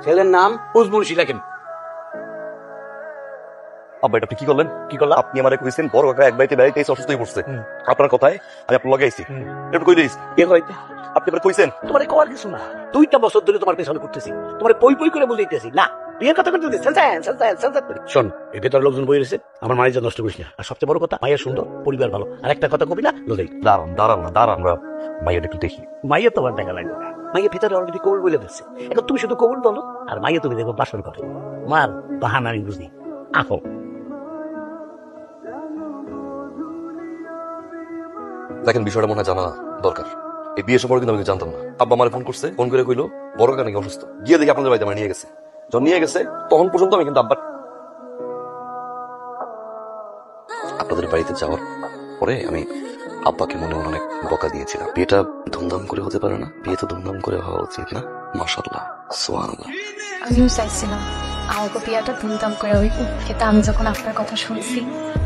ছেলের নাম উজমুনশি লেখেন। আব্বা এটা আপনি কি করলেন? কি করলাম? আপনি আমারে কইছেন বড় কাকা এক বাড়িতে বেড়াইতে এসে অসুস্থ হয়ে পড়ছে। আপনার কথায় আমি আপনার লগে আইছি। এটা কই দিস? কে কইতে? আপনি এবার কইছেন? তোমার কওয়ার কিছু না, 2টা বছর ধরে তোমার পেছনে ঘুরতেছি, তোমার পই পই করে বুঝাইতেছি না বিয়ের কথা করতে দিচ্ছেন। শোন, এই ভেতরে লোকজন বই রয়েছে, আমার মায়ের নষ্ট করিস না। আর সবচেয়ে বড় কথা, মায়ের সুন্দর, পরিবার ভালো। আর একটা কথা কবি না, লোদেই দাঁড়ান দাঁড়ান না দাঁড়ান, মাইয়াটা একটু দেখি। মাইয়ের তোমার দেখা লাগবে না, মাইয়ের ভিতরে অলরেডি কবুল বলে দিচ্ছে। এখন তুমি শুধু কবুল বলো, আর মাইয়ে তুমি দেখো বাসন করে। মার বাহানা আমি বুঝি। আহো। দেখেন, বিষয়টা মনে হয় জানা দরকার। এই বিয়ে সম্পর্কে কিন্তু আমি জানতাম না। আব্বা আমার ফোন করছে, ফোন করে কইলো বড় কাকা নাকি অসুস্থ। গিয়ে দেখি আপনাদের বাড়িতে আমার নিয়ে গেছে। যখন নিয়ে গেছে তখন পর্যন্ত আমি কিন্তু আপনাদের বাড়িতে যাওয়ার পরে আমি আব্বাকে মনে মনে অনেক বকা দিয়েছিলাম। বিয়েটা ধুমধাম করে হতে পারে না? বিয়ে তো ধুমধাম করে হওয়া উচিত না? মাশাআল্লাহ, সুবহানাল্লাহ। আমিও চাইছিলাম আমাকে বিয়েটা ধুমধাম করে হইব, কিন্তু আমি যখন আপনার কথা শুনছি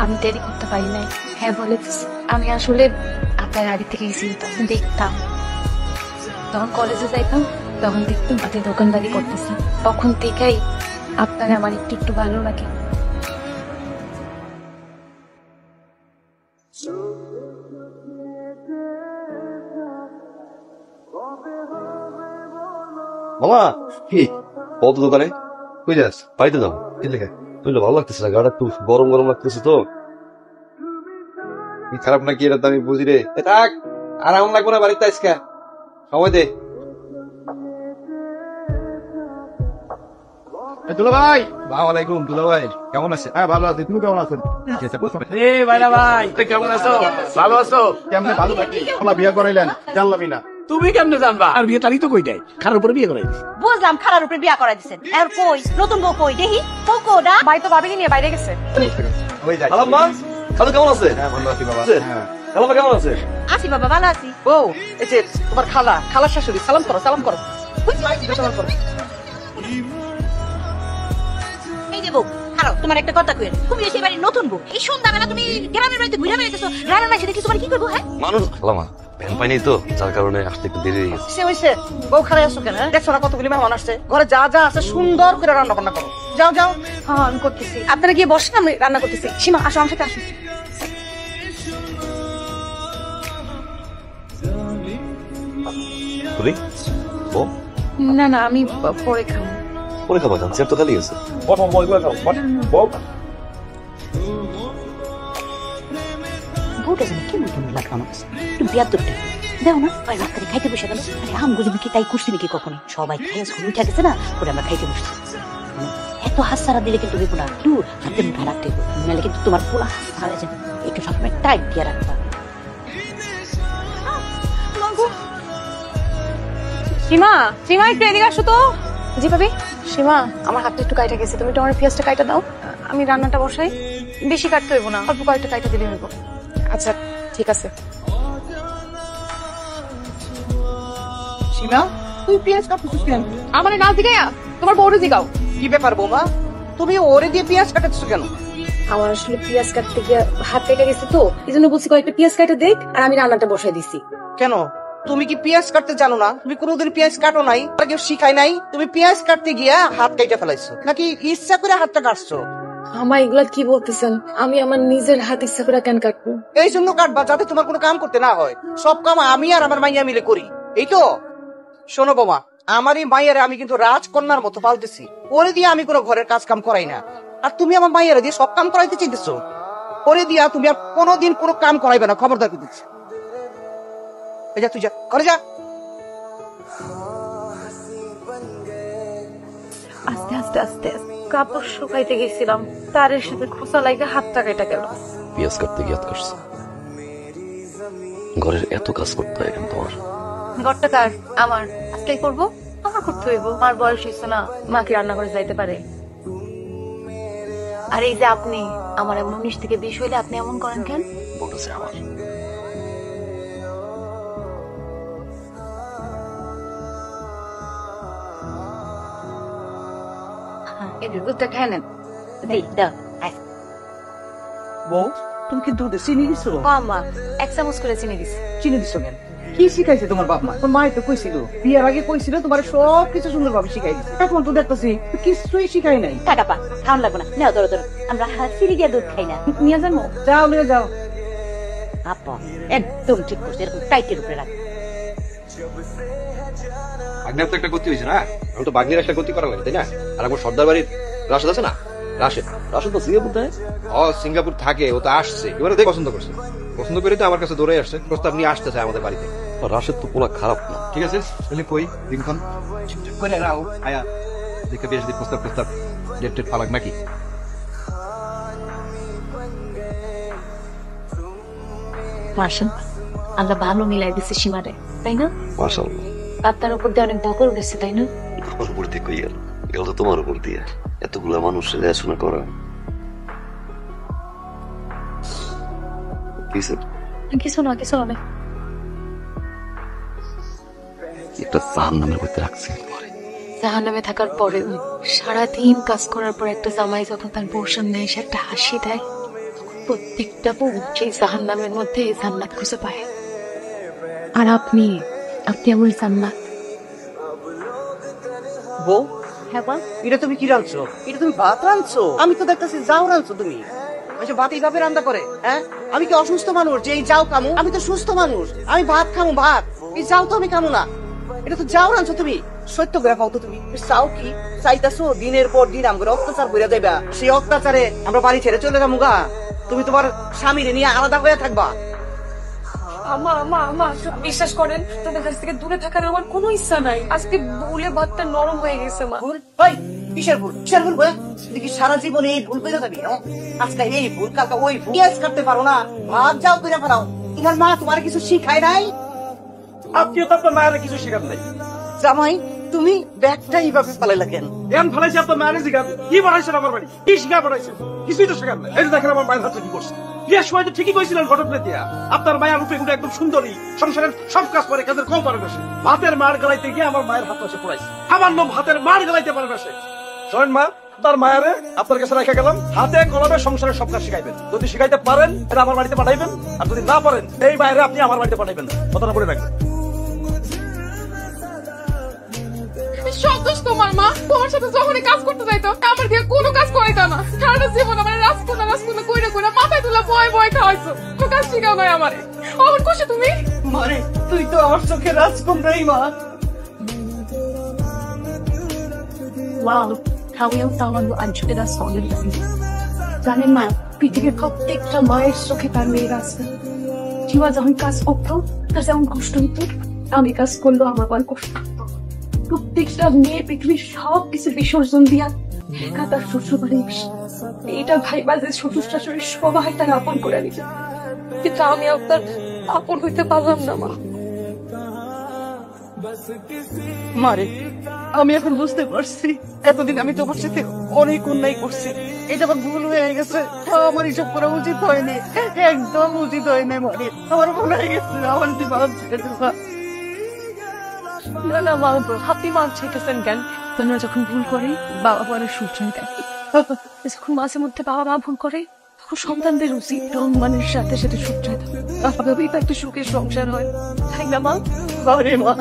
আমি দেরি করতে পারি নাই। হ্যাঁ বলে দিছি। আমি আসলে আপনার গাড়ি থেকে চিন্তাম দেখতাম, যখন কলেজে যাইতাম তখন দেখতাম আপনি দোকানদারি করতেছেন, তখন থেকেই আপনার আমার একটু একটু ভালো লাগে। মামা কি কত দোকানে কই যাস? বাড়িতে যাবো। কি লেখা? তুই ভালো লাগতেছে না, গাড়া একটু গরম গরম লাগতেছে তো। খারাপ নাকি এটা তো আমি বুঝি রে। থাক, আর এমন লাগবো না, বাড়িতে আজকে সময় দে। দুলা ভাই, আসসালামাইকুম। দুলা ভাই কেমন আছে? হ্যাঁ ভালো আছি, তুমি কেমন আছো? ভাই কেমন আছো? ভালো আছো? কেমনে ভালো থাকি? বিয়ে করাইলেন জানলামই না। তুমি কেমনে জানবা? আর বিয়ে তারিখ তো কই দেয়, খারাপ উপরে বিয়ে করাই দিছি। বুঝলাম, খারার উপরে বিয়া করাই দিছেন। আর কই নতুন বউ কই দেখি? কোকোডা ভাই তো ভাবিনি নিয়ে বাইরে গেছে। হ্যালো মা, খালু কেমন আছে? হ্যাঁ ভালো আছি বাবা। হ্যাঁ খালু কেমন আছে? আছি বাবা, ভালো আছি। বউ, এই যে তোমার খালার শাশুড়ি, সালাম করো, সালাম করো। সালাম করো। এই যে বউ, খারাপ, তোমার একটা কথা কই, তুমি এসে বাড়ি নতুন বউ, এই সন্ধ্যাবেলা তুমি গ্রামের বাড়িতে ঘুরে বেড়াইতেছো, গ্রামের মাঝে দেখি তোমার কি করবো? হ্যাঁ মানুষ খালামা ভ্যান পাই নাই তো, যার কারণে আসতে একটু দেরি হয়ে গেছে। সে হইছে, বউ খারাই আসো কেন? দেখছো না কতগুলি মেহমান আসছে, ঘরে যা যা আছে সুন্দর করে রান্না বান্না করো। যাও যাও। হ্যাঁ আমি করতেছি, আপনারা গিয়ে বসেন, আমি রান্না করতেছি। সীমা আসো আমার সাথে, আসো। বলি ও না না, আমি পরে খাবো। পরে খাবার খান, চেয়ার তো খালি আছে। বউটা জানি কেমন কেমন লাগলো আমার কাছে, একটু বিয়ার দরটা দেও না। আর রাত করে খাইতে বসে গেল, আরে আম গুজবে কি তাই করছি নাকি কখনো? সবাই খাইয়া শুরু উঠে গেছে না, পরে আমরা খাইতে বসছি। এত হাসারা দিলে কিন্তু হইব না, একটু হাতে মুঠা রাখতে হইব, নাহলে কিন্তু তোমার পুরো হাসা হারা যাবে। একটু সবসময় টাইট দিয়ে রাখবা। সীমা, সীমা একটু এদিকে আসো তো। জি ভাবি। সীমা, আমার হাতটা একটু কাইটা গেছে, তুমি তোমার পেঁয়াজটা কাইটা দাও, আমি রান্নাটা বসাই। বেশি কাটতে হইব না, অল্প কয়েকটা কাইটা দিলে হইব। আচ্ছা ঠিক আছে। সীমা, তুই পেঁয়াজ কাটতেছিস কেন? আমার না জিগাইয়া তোমার বউরে জিগাও। কি ব্যাপার বৌমা, তুমি ওরে দিয়ে পেঁয়াজ কাটাচ্ছ কেন? আমার আসলে পেঁয়াজ কাটতে গিয়ে হাত কেটে গেছে তো, এই জন্য বলছি কয়েকটা পেঁয়াজ কাটা দেখ, আর আমি রান্নাটা বসাই দিছি। কেন, তুমি কি পেঁয়াজ কাটতে জানো না? তুমি কোনোদিন পেঁয়াজ কাটো নাই, আর কেউ শিখাই নাই? তুমি পেঁয়াজ কাটতে গিয়া হাত কেটে ফেলাইছো, নাকি ইচ্ছা করে হাতটা কাটছো? আমার এগুলা কি বলতেছেন? আমি আমার নিজের হাত ইচ্ছা করে কেন কাটবো? এই জন্য কাটবা যাতে তোমার কোনো কাম করতে না হয়। সব কাম আমি আর আমার মাইয়া মিলে করি, এই তো। শোনো বোমা, আমার এই মাইয়ারে আমি কিন্তু রাজকন্যার মতো পালতেছি, ওরে দিয়ে আমি কোনো ঘরের কাজ কাম করাই না। আর তুমি আমার মাইয়ারে দিয়ে সব কাম করাইতে চাইতেছো, ওরে দিয়া তুমি আর কোনোদিন কোনো কাম করাইবে না, খবরদার করে দিচ্ছি। এই যা, তুই যা, ঘরে যা। আস্তে আস্তে আস্তে কাপড় শুকাইতে গেছিলাম, তার সাথে খোসা লাগে হাতটা কেটে গেল। পেঁয়াজ কাটতে গিয়ে হাত কাটছে। ঘরের এত কাজ করতে হয় কেন তোমার? ঘরটা কার? আমার। আজকে করবো, আমার করতে হইব। আমার বয়স হয়েছে না, মা কি রান্না করে যাইতে পারে? আর এই যে আপনি, আমার এমন 19 থেকে 20 হইলে আপনি এমন করেন কেন? বলতেছে আমার এই দুধটা খেয়ে নেন। এই দাও। বউ, তুমি কি দুধে চিনি দিছো? মা 1 চামচ করে চিনি দিছি। চিনি দিছো কেন? কি শিখাইছে তোমার বাপ মা? তোর মায় তো কইছিল, বিয়ের আগে কইছিল তোমার সব কিছু সুন্দরভাবে শিখাই দিছে। এখন তো দেখতেছি কিছুই শিখাই নাই। টাকা পা খাওয়ান লাগবো না, নেও ধরো ধরো, আমরা সিঁড়ি দিয়ে দুধ খাই না, নিয়ে যাবো। যাও নিয়ে যাও। আপা একদম ঠিক করছে, এরকম টাইটের উপরে রাখ। ভাগ্নের তো একটা গতি হয়েছে না, আমি তো ভাগ্নের একটা গতি করা লাগে তাই না? আর আমার সর্দার বাড়ির রাশেদ আছে না, রাশেদ রাশেদ তো সিঙ্গাপুর দেয়। ও সিঙ্গাপুর থাকে, ও তো আসছে, এবারে দেখ পছন্দ করছে, পছন্দ করে তো আমার কাছে দৌড়ে আসছে, প্রস্তাব নিয়ে আসতেছে আমাদের বাড়িতে। রাশেদ তো পোলা খারাপ না। ঠিক আছে তাহলে কই দিনক্ষণ চুপচাপ করে রাও আয়া দেখে বেশ দিন প্রস্তাব প্রস্তাব ডেট টেট ফালাক নাকি? মার্শাল, আল্লাহ ভালো মিলাই দিছে সীমারে, তাই না? মাশাআল্লাহ। আপনার উপর দিয়ে অনেক দখল গেছে, তাই না? আমার উপর দিয়ে কই গেল, গেল তো তোমার উপর দিয়ে। এতগুলা মানুষের দেখাশোনা করা কিছু কিছু না, কিছু না। একটা জাহান্নামের মধ্যে রাখছে। জাহান্নামে থাকার পরে সারাদিন কাজ করার পর একটা জামাই যখন তার বউর সামনে এসে একটা হাসি দেয়, প্রত্যেকটা বউ সেই জাহান্নামের মধ্যে জান্নাত খুঁজে পায়। আর আপনি আমার জান্নাত। বউ, হ্যাঁ বল। এটা তুমি কি রাঁধছো? এটা তুমি ভাত রাঁধছো? আমি তো দেখতেছি যাও রাঁধছো তুমি। আচ্ছা ভাত এইভাবে রান্না করে? হ্যাঁ, আমি কি অসুস্থ মানুষ যে এই যাও খামু? আমি তো সুস্থ মানুষ, আমি ভাত খামু ভাত, এই যাও তো আমি খামু না। এটা তো যাও রাঁধছো তুমি। সত্য করে পাও তো তুমি, চাও কি চাইতাছো? দিনের পর দিন আমরা অত্যাচার করে যাইবা, সেই অত্যাচারে আমরা বাড়ি ছেড়ে চলে যাবো গা। তুমি তোমার স্বামীরে নিয়ে আলাদা হয়ে থাকবা। বিশ্বাস করেন, তাদের কাছ থেকে দূরে থাকার আমার কোনো ইচ্ছা নাই। আজকে ভুলে ভাতটা নরম হয়ে গেছে মা। ভুল? ভাই কিসের ভুল? কিসের ভুল? দেখি সারা জীবনে এই ভুল করে যাবি। আজকে এই ভুল, কালকে ওই ভুল। পেঁয়াজ কাটতে পারো না, ভাত যাও করে ফেলাও। তোমার মা তোমার কিছু শিখায় নাই? আপনিও তো আপনার মায়ের কিছু শেখান নাই। জামাই তুমি ব্যাগটা এইভাবে পালাইলা কেন? এমন ফেলাইছে আপনার মায়ের জিগান, কি বানাইছেন আমার বাড়ি, কি শিখা বানাইছেন? কিছুই তো শেখান নাই। এই যে দেখেন আমার মায়ের হাতে কি করছে। বিয়ের সময় তো ঠিকই কইছিলেন ঘটক দিয়া, আপনার মায়ের রূপে গুলো একদম সুন্দরী, সংসারের সব কাজ করে, কাজের কম পারে না সে। ভাতের মার গলাইতে গিয়ে আমার মায়ের হাত পাশে পড়াইছে, আমার নাম ভাতের মার গলাইতে পারে না সে। শোনেন মা, আপনার মায়ের আপনার কাছে রেখে গেলাম, হাতে কলমে সংসারের সব কাজ শিখাইবেন। যদি শিখাইতে পারেন এটা আমার বাড়িতে পাঠাইবেন, আর যদি না পারেন এই বাইরে আপনি আমার বাড়িতে পাঠাইবেন। কথাটা বলে রাখবেন। সব দোষ তোমার মা। তোমার সাথে যখনই কাজ করতে যাইতো আমার দিয়ে কোনো কাজ করাইতো না। সারাটা জীবন আমার রাজকুনা কইরা কইরা মাথায় তুলা বয় বয় খাওয়াইছো, তো কাজ শিখাও নাই আমারে। আমার খুশি তুমি? মারে তুই তো আমার চোখে রাজকুমারী মা। ওয়াও, খাওয়াও তাওয়ানো আজকে দা সলিড। জানেন মা, পৃথিবীর প্রত্যেকটা মায়ের চোখে তার মেয়ের আছে। জীবা যখন কাজ করতো তার যেমন কষ্ট হতো, আমি কাজ করলো আমার বার কষ্ট হতো। প্রত্যেকটা মেয়ে পৃথিবীর সব কিছু বিসর্জন দিয়া একা তার শ্বশুর বাড়ি এটা ভাইবা যে শ্বশুর শাশুড়ি সবাই তার আপন করে নিবে, কিন্তু আমি আপনার আপন হইতে পারলাম না মা। মারে আমি এখন বুঝতে পারছি, এতদিন আমি তোমার সাথে অনেক অন্যায় করছি। এটা আমার ভুল হয়ে গেছে, আমার এসব করা উচিত হয়নি, একদম উচিত হয়নি। মারে আমার ভুল হয়ে গেছে, আমার মাফ ছেড়ে দেবা। না না মা, আপনি মাছ চাইতেছেন কেন? তোমরা যখন ভুল করে বাবা মারা সূচনা দেয়, যখন মাঝে মধ্যে বাবা মা ভুল করে তখন সন্তানদের উচিত সম্মানের সাথে সাথে সূচনা দেয়, তবেই তো একটা সুখের সংসার হয়, তাই না মা? মারে মা